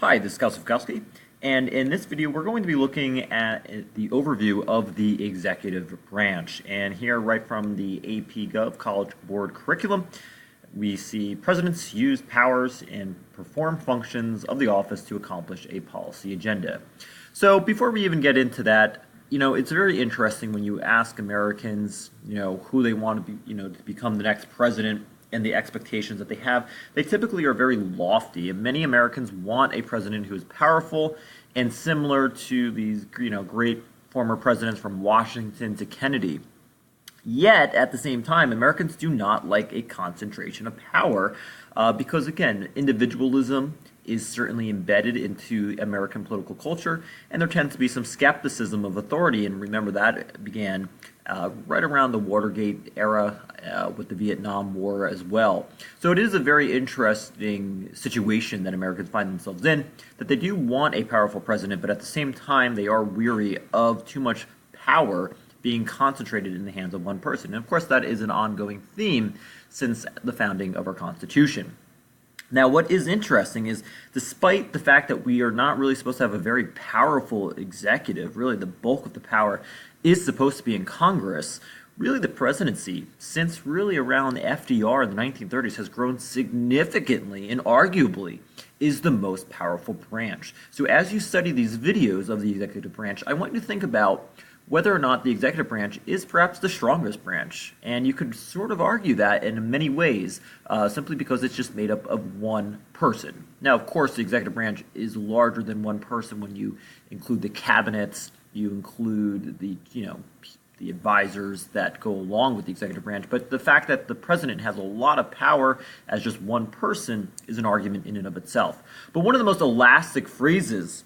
Hi, this is Kowski, and in this video we're going to be looking at the overview of the executive branch. And here, right from the AP Gov College Board curriculum, we see presidents use powers and perform functions of the office to accomplish a policy agenda. So before we even get into that, it's very interesting when you ask Americans, who they want to be, to become the next president and the expectations that they have. They typically are very lofty, and many Americans want a president who is powerful and similar to these, great former presidents from Washington to Kennedy. Yet, at the same time, Americans do not like a concentration of power because, again, individualism is certainly embedded into American political culture, and there tends to be some skepticism of authority. And remember, that began right around the Watergate era with the Vietnam War as well. So it is a very interesting situation that Americans find themselves in, that they do want a powerful president, but at the same time, they are weary of too much power being concentrated in the hands of one person. And of course, that is an ongoing theme since the founding of our Constitution. Now, what is interesting is, despite the fact that we are not really supposed to have a very powerful executive, really the bulk of the power is supposed to be in Congress, really the presidency, since really around FDR in the 1930s, has grown significantly and arguably is the most powerful branch. So as you study these videos of the executive branch, I want you to think about whether or not the executive branch is perhaps the strongest branch. And you could sort of argue that in many ways, simply because it's just made up of one person. Now, of course, the executive branch is larger than one person when you include the cabinets, you include the advisors that go along with the executive branch. But the fact that the president has a lot of power as just one person is an argument in and of itself. But one of the most elastic phrases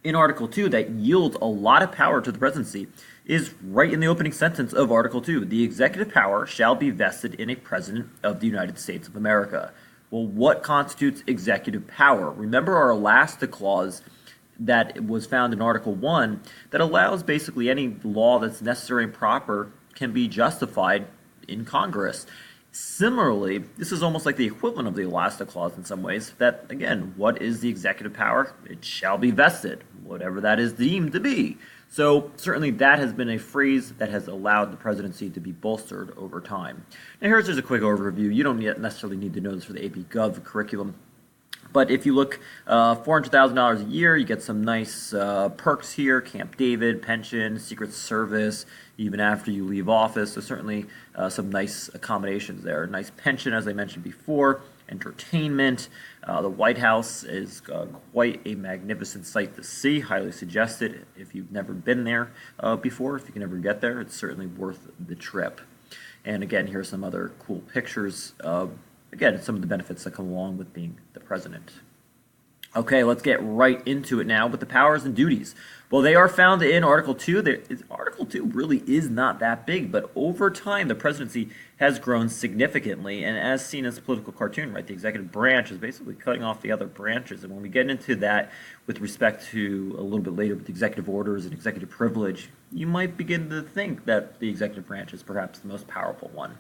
in Article 2 that yields a lot of power to the presidency is right in the opening sentence of Article 2. The executive power shall be vested in a president of the United States of America. Well, what constitutes executive power? Remember our elastic clause that was found in Article 1 that allows basically any law that's necessary and proper can be justified in Congress. Similarly, this is almost like the equivalent of the elastic clause in some ways, that, again, what is the executive power? It shall be vested, whatever that is deemed to be. So certainly that has been a phrase that has allowed the presidency to be bolstered over time. Now here's just a quick overview. You don't necessarily need to know this for the AP Gov curriculum. But if you look, $400,000 a year, you get some nice perks here: Camp David, pension, Secret Service, even after you leave office. So certainly some nice accommodations there. Nice pension, as I mentioned before, entertainment. The White House is quite a magnificent sight to see. Highly suggested if you've never been there before. If you can ever get there, it's certainly worth the trip. And again, here's some other cool pictures of, again, some of the benefits that come along with being the president. Okay, let's get right into it now with the powers and duties. Well, they are found in Article 2. Article 2 really is not that big, but over time the presidency has grown significantly, and as seen as a political cartoon, right, the executive branch is basically cutting off the other branches. And when we get into that with respect to a little bit later with executive orders and executive privilege, you might begin to think that the executive branch is perhaps the most powerful one.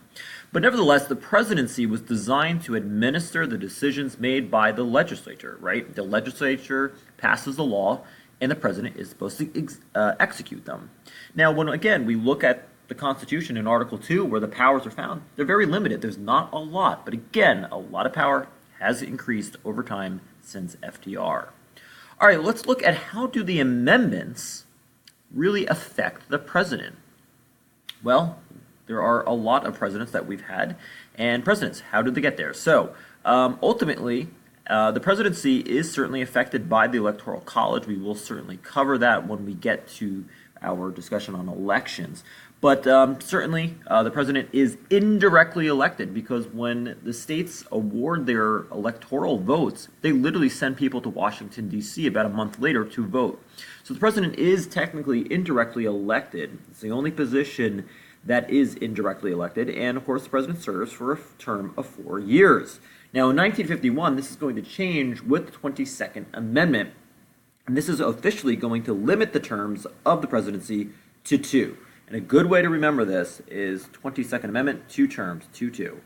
But nevertheless, the presidency was designed to administer the decisions made by the legislature, right? The legislature passes the law, and the president is supposed to execute them. Now, when, again, we look at the Constitution in Article 2, where the powers are found, they're very limited. There's not a lot. But again, a lot of power has increased over time since FDR. All right, let's look at how do the amendments really affect the president. Well, there are a lot of presidents that we've had, and presidents, how did they get there? So ultimately, the presidency is certainly affected by the Electoral College. We will certainly cover that when we get to our discussion on elections. But certainly the president is indirectly elected, because when the states award their electoral votes, they literally send people to Washington, D.C. about a month later to vote. So the president is technically indirectly elected. It's the only position that is indirectly elected, and of course the president serves for a term of 4 years. Now in 1951, this is going to change with the 22nd Amendment, and this is officially going to limit the terms of the presidency to 2. And a good way to remember this is 22nd Amendment, 2 terms, 2-2.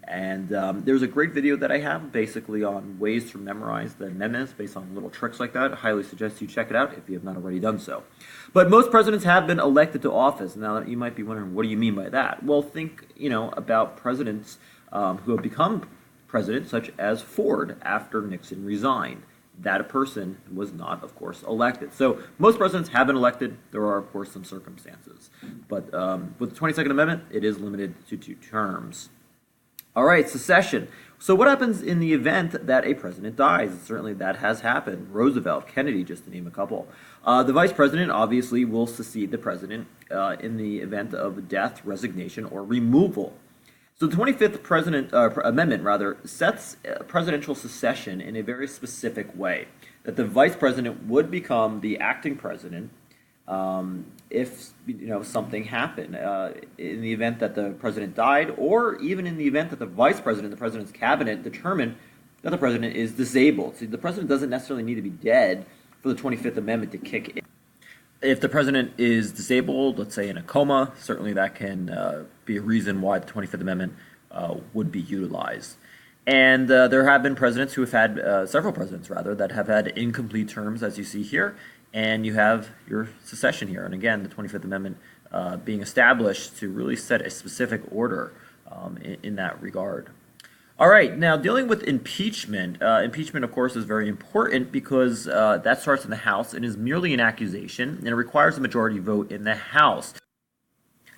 And there's a great video that I have basically on ways to memorize the amendments based on little tricks like that. I highly suggest you check it out if you have not already done so. But most presidents have been elected to office. Now, you might be wondering, what do you mean by that? Well, think, about presidents who have become president, such as Ford after Nixon resigned. That person was not, of course, elected. So most presidents have been elected. There are, of course, some circumstances. But with the 22nd Amendment, it is limited to 2 terms. All right, secession. So what happens in the event that a president dies? Certainly that has happened. Roosevelt, Kennedy, just to name a couple. The vice president obviously will succeed the president in the event of death, resignation, or removal. So the 25th Amendment sets presidential succession in a very specific way, that the vice president would become the acting president if something happened in the event that the president died, or even in the event that the vice president, the president's cabinet, determined that the president is disabled. See, the president doesn't necessarily need to be dead for the 25th Amendment to kick in. If the president is disabled, let's say in a coma, certainly that can be a reason why the 25th Amendment would be utilized. And there have been presidents who have had, several presidents rather, that have had incomplete terms, as you see here, and you have your secession here. And again, the 25th Amendment being established to really set a specific order in that regard. All right, now dealing with impeachment. Impeachment, of course, is very important because that starts in the House and is merely an accusation, and it requires a majority vote in the House.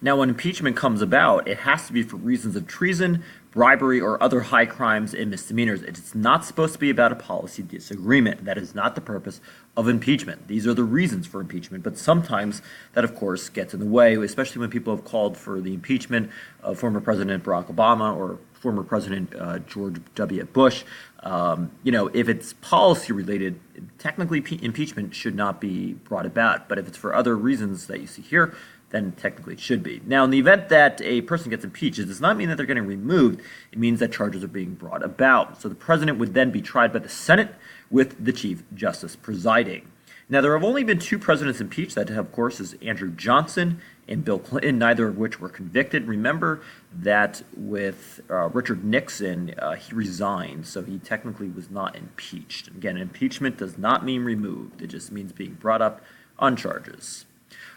Now, when impeachment comes about, it has to be for reasons of treason, bribery, or other high crimes and misdemeanors. It's not supposed to be about a policy disagreement. That is not the purpose of impeachment. These are the reasons for impeachment, but sometimes that, of course, gets in the way, especially when people have called for the impeachment of former President Barack Obama or former President George W. Bush. If it's policy related, technically impeachment should not be brought about. But if it's for other reasons that you see here, then technically it should be. Now, in the event that a person gets impeached, it does not mean that they're getting removed. It means that charges are being brought about. So the president would then be tried by the Senate with the Chief Justice presiding. Now, there have only been 2 presidents impeached. That, of course, is Andrew Johnson and Bill Clinton, neither of which were convicted. Remember that with Richard Nixon, he resigned, so he technically was not impeached. Again, impeachment does not mean removed. It just means being brought up on charges.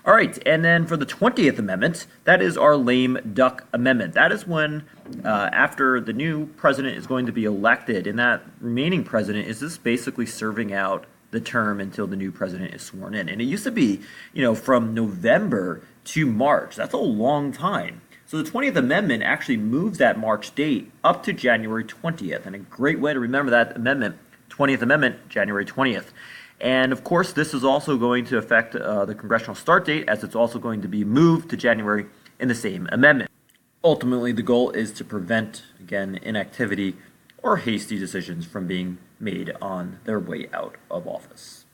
All right, and then for the 20th Amendment, that is our lame duck amendment. That is when, after the new president is going to be elected, and that remaining president is just basically serving out the term until the new president is sworn in. And it used to be, from November to March. That's a long time. So the 20th Amendment actually moves that March date up to January 20th. And a great way to remember that amendment, 20th Amendment, January 20th. And of course, this is also going to affect the congressional start date, as it's also going to be moved to January in the same amendment. Ultimately, the goal is to prevent, again, inactivity or hasty decisions from being made on their way out of office.